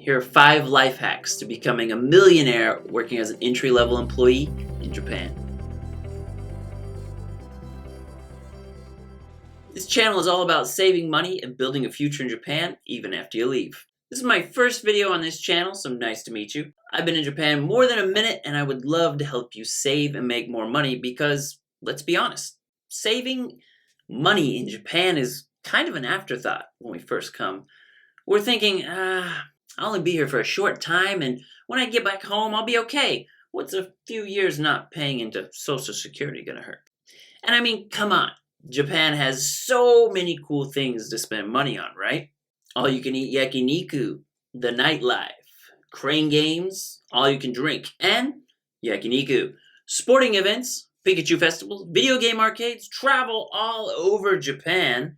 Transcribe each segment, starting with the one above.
Here are 5 life hacks to becoming a millionaire working as an entry-level employee in Japan. This channel is all about saving money and building a future in Japan even after you leave. This is my first video on this channel, so nice to meet you. I've been in Japan more than a minute and I would love to help you save and make more money because, let's be honest, saving money in Japan is kind of an afterthought when we first come. We're thinking, I'll only be here for a short time, and when I get back home, I'll be okay. What's a few years not paying into Social Security gonna hurt? And I mean, come on. Japan has so many cool things to spend money on, right? All you can eat yakiniku, the nightlife, crane games, all you can drink, and yakiniku. Sporting events, Pikachu festivals, video game arcades, travel all over Japan.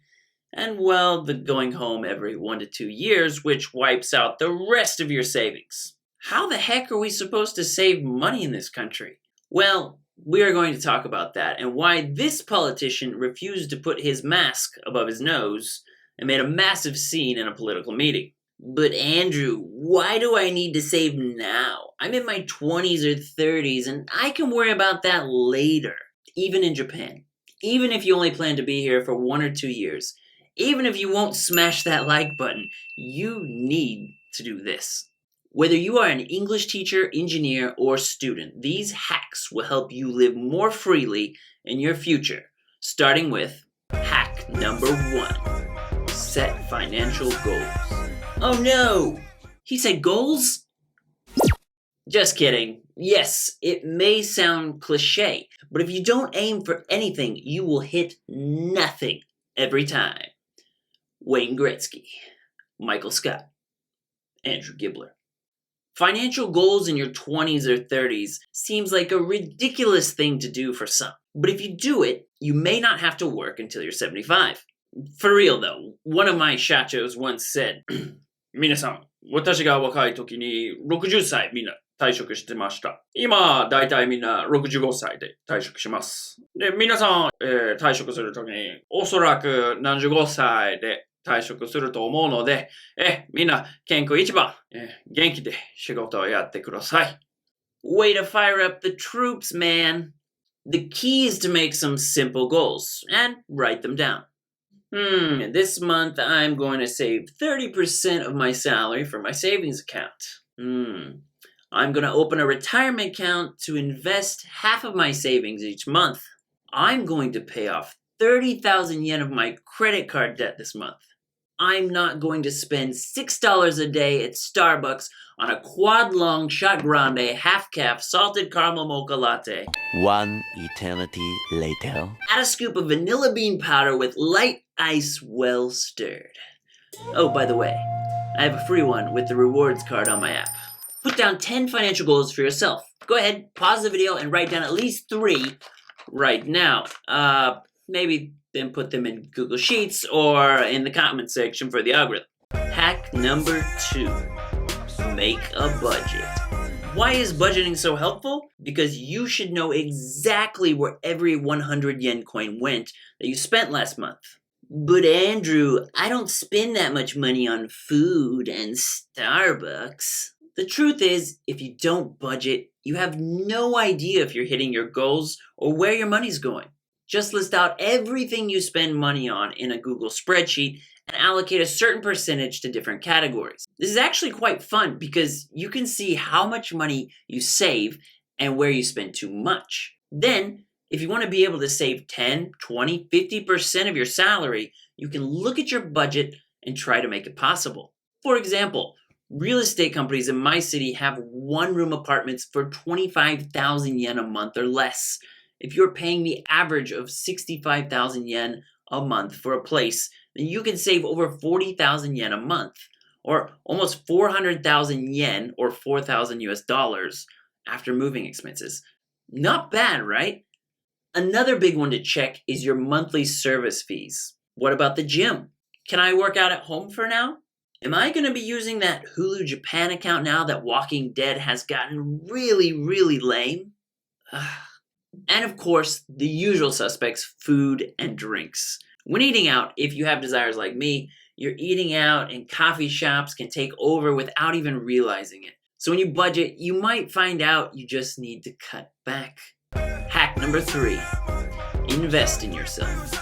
And, well, the going home every 1 to 2 years, which wipes out the rest of your savings. How the heck are we supposed to save money in this country? Well, we are going to talk about that and why this politician refused to put his mask above his nose and made a massive scene in a political meeting. But Andrew, why do I need to save now? I'm in my 20s or 30s and I can worry about that later. Even in Japan. Even if you only plan to be here for 1 or 2 years. Even if you won't smash that like button, you need to do this. Whether you are an English teacher, engineer, or student, these hacks will help you live more freely in your future. Starting with hack number 1. Set financial goals. Oh no! He said goals? Just kidding. Yes, it may sound cliche, but if you don't aim for anything, you will hit nothing every time. Wayne Gretzky, Michael Scott, Andrew Gibbler. Financial goals in your 20s or 30s seems like a ridiculous thing to do for some. But if you do it, you may not have to work until you're 75. For real though, one of my shachos once said, 皆さん、私が若い時に60歳みんな退職してました。今、だいたいみんな65歳で退職します。で、皆さん、退職する時におそらく何十5歳で退職すると思うので、みんな健康一番、元気で仕事をやってください。Way to fire up the troops, man. The key is to make some simple goals and write them down. This month I'm going to save 30% of my salary for my savings account. I'm going to open a retirement account to invest half of my savings each month. I'm going to pay off 30,000 yen of my credit card debt this month. I'm not going to spend $6 a day at Starbucks on a quad-long shot grande half-calf salted caramel mocha latte. 1 eternity later. Add a scoop of vanilla bean powder with light ice well stirred. Oh, by the way, I have a free one with the rewards card on my app. Put down 10 financial goals for yourself. Go ahead, pause the video and write down at least 3 right now. Maybe then put them in Google Sheets or in the comment section for the algorithm. Hack number 2. Make a budget. Why is budgeting so helpful? Because you should know exactly where every 100 yen coin went that you spent last month. But Andrew, I don't spend that much money on food and Starbucks. The truth is, if you don't budget, you have no idea if you're hitting your goals or where your money's going. Just list out everything you spend money on in a Google spreadsheet and allocate a certain percentage to different categories. This is actually quite fun because you can see how much money you save and where you spend too much. Then, if you want to be able to save 10, 20, 50% of your salary, you can look at your budget and try to make it possible. For example, real estate companies in my city have one-room apartments for 25,000 yen a month or less. If you're paying the average of 65,000 yen a month for a place, then you can save over 40,000 yen a month, or almost 400,000 yen or 4,000 US dollars after moving expenses. Not bad, right? Another big one to check is your monthly service fees. What about the gym? Can I work out at home for now? Am I going to be using that Hulu Japan account now that Walking Dead has gotten really, really lame? And of course, the usual suspects, food and drinks. When eating out, if you have desires like me, Your eating out and coffee shops can take over without even realizing it. So when you budget, you might find out you just need to cut back. Hack number 3, invest in yourself.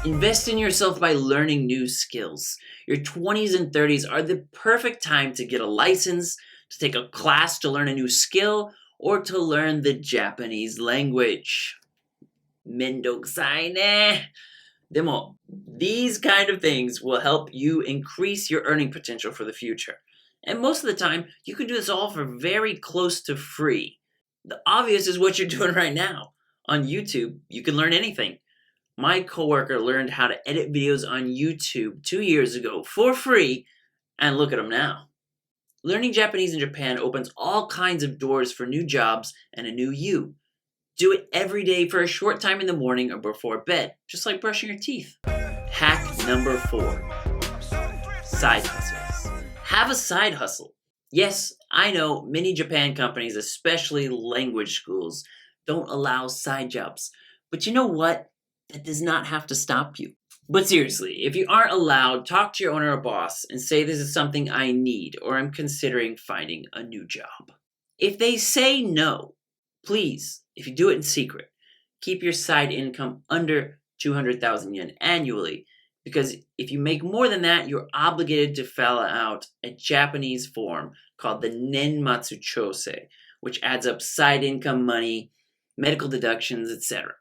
Invest in yourself by learning new skills. Your 20s and 30s are the perfect time to get a license, to take a class to learn a new skill, or to learn the Japanese language. Mendokusai ne. Demo, these kind of things will help you increase your earning potential for the future. And most of the time, you can do this all for very close to free. The obvious is what you're doing right now. On YouTube, you can learn anything. My coworker learned how to edit videos on YouTube 2 years ago for free, and look at him now. Learning Japanese in Japan opens all kinds of doors for new jobs and a new you. Do it every day for a short time in the morning or before bed, just like brushing your teeth. Hack number 4, side hustles. Have a side hustle. Yes, I know many Japan companies, especially language schools, don't allow side jobs. But you know what? That does not have to stop you. But seriously, if you aren't allowed, talk to your owner or boss and say this is something I need or I'm considering finding a new job. If they say no, please, if you do it in secret, keep your side income under 200,000 yen annually, because if you make more than that, you're obligated to fill out a Japanese form called the Nenmatsu Chose, which adds up side income money, medical deductions, etc.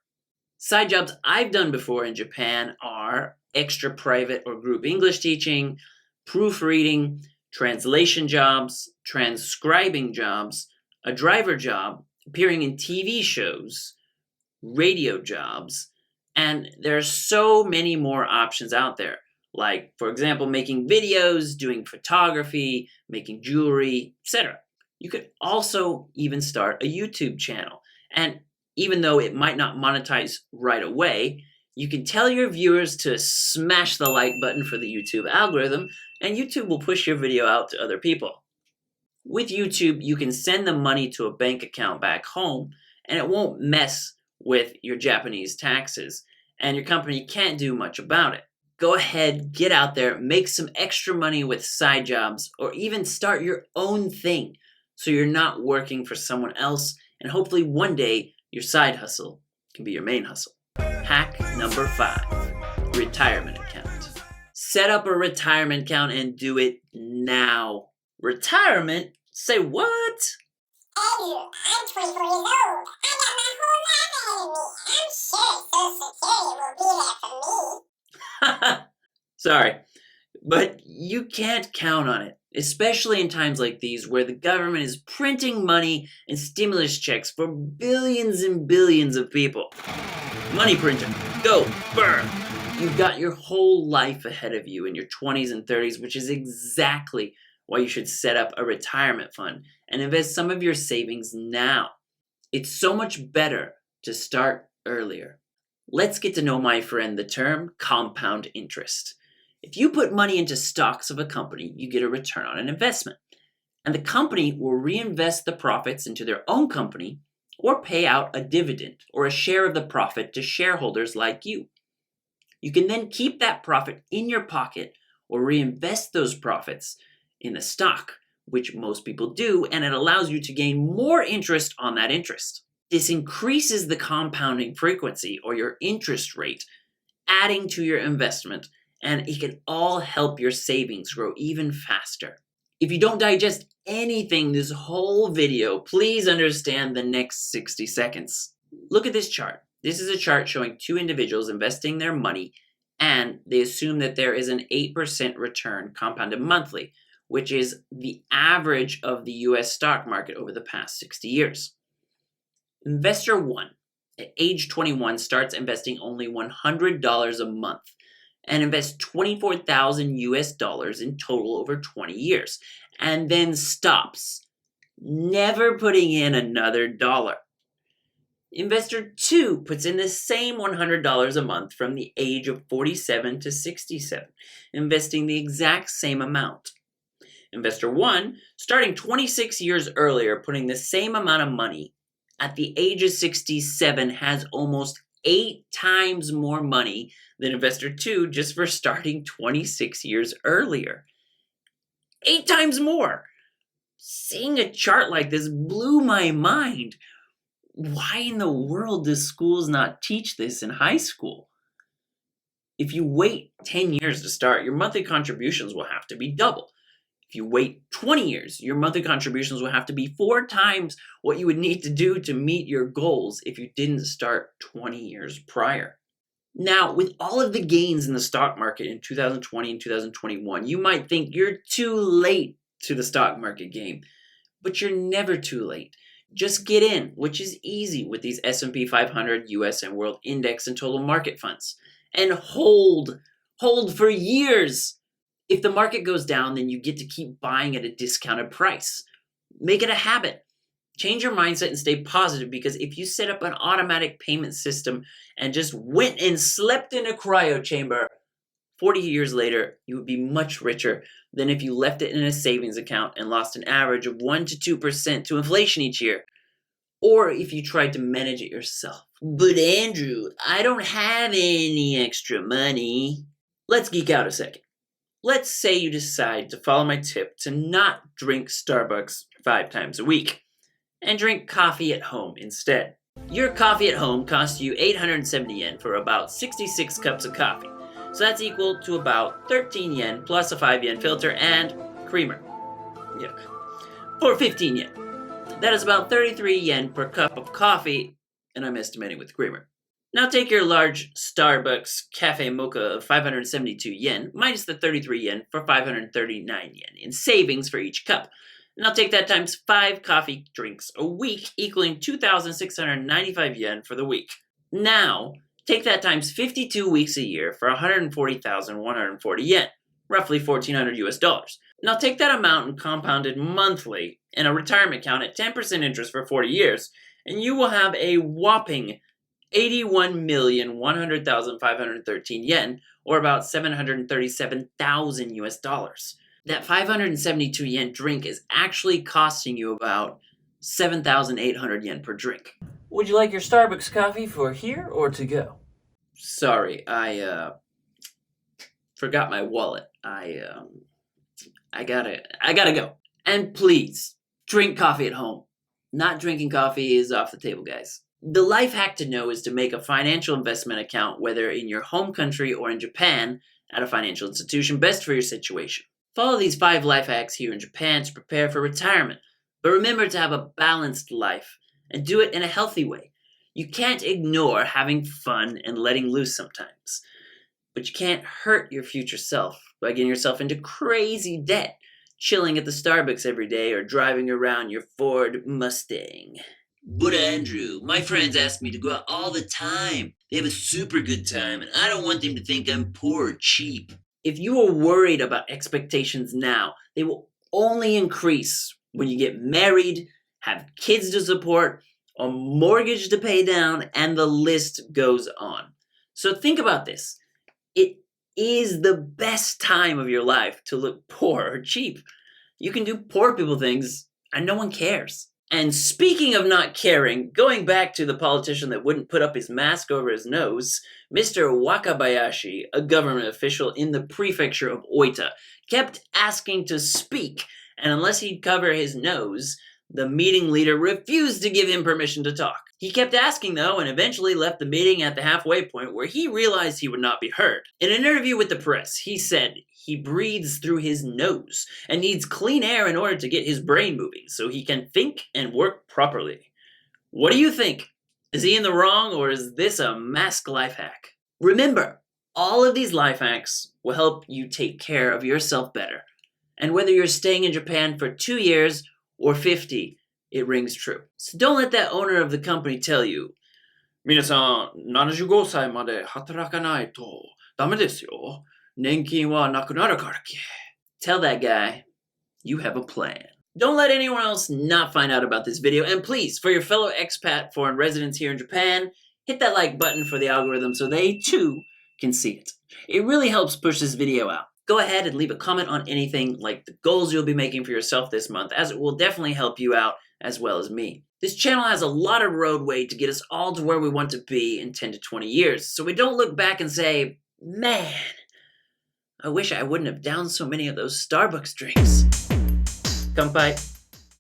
Side jobs I've done before in Japan are extra private or group English teaching, proofreading, translation jobs, transcribing jobs, a driver job, appearing in TV shows, radio jobs, and there are so many more options out there. Like, for example, making videos, doing photography, making jewelry, etc. You could also even start a YouTube channel. And even though it might not monetize right away, you can tell your viewers to smash the like button for the YouTube algorithm, and YouTube will push your video out to other people. With YouTube, you can send the money to a bank account back home, and it won't mess with your Japanese taxes, and your company can't do much about it. Go ahead, get out there, make some extra money with side jobs, or even start your own thing so you're not working for someone else, and hopefully one day your side hustle can be your main hustle. Hack number 5, retirement account. Set up a retirement account and do it now. Retirement? Say what? Hey, I'm 24 years old. I got my whole life ahead of me. I'm sure Social Security will be there for me. Sorry, but you can't count on it, especially in times like these where the government is printing money and stimulus checks for billions and billions of people. Money printer, go, burn! You've got your whole life ahead of you in your 20s and 30s, which is exactly why you should set up a retirement fund and invest some of your savings now. It's so much better to start earlier. Let's get to know, my friend, the term compound interest. If you put money into stocks of a company, you get a return on an investment. And the company will reinvest the profits into their own company or pay out a dividend or a share of the profit to shareholders like you. You can then keep that profit in your pocket or reinvest those profits in the stock, which most people do, and it allows you to gain more interest on that interest. This increases the compounding frequency or your interest rate, adding to your investment, and it can all help your savings grow even faster. If you don't digest anything this whole video, please understand the next 60 seconds. Look at this chart. This is a chart showing 2 individuals investing their money, and they assume that there is an 8% return compounded monthly, which is the average of the US stock market over the past 60 years. Investor 1, at age 21, starts investing only $100 a month and invests 24,000 US dollars in total over 20 years, and then stops, never putting in another dollar. Investor 2 puts in the same $100 a month from the age of 47 to 67, investing the exact same amount. Investor 1, starting 26 years earlier, putting the same amount of money, at the age of 67 has almost 8 times more money than investor 2 just for starting 26 years earlier. 8 times more! Seeing a chart like this blew my mind. Why in the world do schools not teach this in high school? If you wait 10 years to start, your monthly contributions will have to be double. If you wait 20 years, your monthly contributions will have to be 4 times what you would need to do to meet your goals if you didn't start 20 years prior. Now, with all of the gains in the stock market in 2020 and 2021, you might think you're too late to the stock market game, but you're never too late. Just get in, which is easy with these S&P 500, US and World Index and Total Market Funds. And hold for years. If the market goes down, then you get to keep buying at a discounted price. Make it a habit. Change your mindset and stay positive, because if you set up an automatic payment system and just went and slept in a cryo chamber, 40 years later, you would be much richer than if you left it in a savings account and lost an average of 1 to 2% to inflation each year. Or if you tried to manage it yourself. But Andrew, I don't have any extra money. Let's geek out a second. Let's say you decide to follow my tip to not drink Starbucks 5 times a week and drink coffee at home instead. Your coffee at home costs you 870 yen for about 66 cups of coffee. So that's equal to about 13 yen plus a 5 yen filter and creamer. Yuck. For 15 yen. That is about 33 yen per cup of coffee, and I'm estimating with creamer. Now take your large Starbucks cafe mocha of 572 yen minus the 33 yen for 539 yen in savings for each cup. Now take that times 5 coffee drinks a week, equaling 2,695 yen for the week. Now take that times 52 weeks a year for 140,140 yen, roughly 1,400 US dollars. Now take that amount and compound it monthly in a retirement account at 10% interest for 40 years, and you will have a whopping 81,100,513 yen, or about 737,000 US dollars. That 572 yen drink is actually costing you about 7,800 yen per drink. Would you like your Starbucks coffee for here or to go? Sorry, I forgot my wallet. I gotta go. And please, drink coffee at home. Not drinking coffee is off the table, guys. The life hack to know is to make a financial investment account, whether in your home country or in Japan, at a financial institution best for your situation. Follow these 5 life hacks here in Japan to prepare for retirement. But remember to have a balanced life and do it in a healthy way. You can't ignore having fun and letting loose sometimes. But you can't hurt your future self by getting yourself into crazy debt, chilling at the Starbucks every day or driving around your Ford Mustang. But Andrew, my friends ask me to go out all the time. They have a super good time, and I don't want them to think I'm poor or cheap. If you are worried about expectations now, they will only increase when you get married, have kids to support, a mortgage to pay down, and the list goes on. So think about this. It is the best time of your life to look poor or cheap. You can do poor people things, and no one cares. And speaking of not caring, going back to the politician that wouldn't put up his mask over his nose, Mr. Wakabayashi, a government official in the prefecture of Oita, kept asking to speak, and unless he'd cover his nose, the meeting leader refused to give him permission to talk. He kept asking though, and eventually left the meeting at the halfway point where he realized he would not be heard. In an interview with the press, he said he breathes through his nose and needs clean air in order to get his brain moving so he can think and work properly. What do you think? Is he in the wrong, or is this a mask life hack? Remember, all of these life hacks will help you take care of yourself better. And whether you're staying in Japan for 2 years or 50, it rings true. So don't let that owner of the company tell you, 皆さん、75歳まで働かないとダメですよ。年金はなくなるからけ。Tell that guy, you have a plan. Don't let anyone else not find out about this video, and please, for your fellow expat foreign residents here in Japan, hit that like button for the algorithm so they too can see it. It really helps push this video out. Go ahead and leave a comment on anything like the goals you'll be making for yourself this month, as it will definitely help you out as well as me. This channel has a lot of roadway to get us all to where we want to be in 10 to 20 years, so we don't look back and say, man, I wish I wouldn't have downed so many of those Starbucks drinks. Kampai.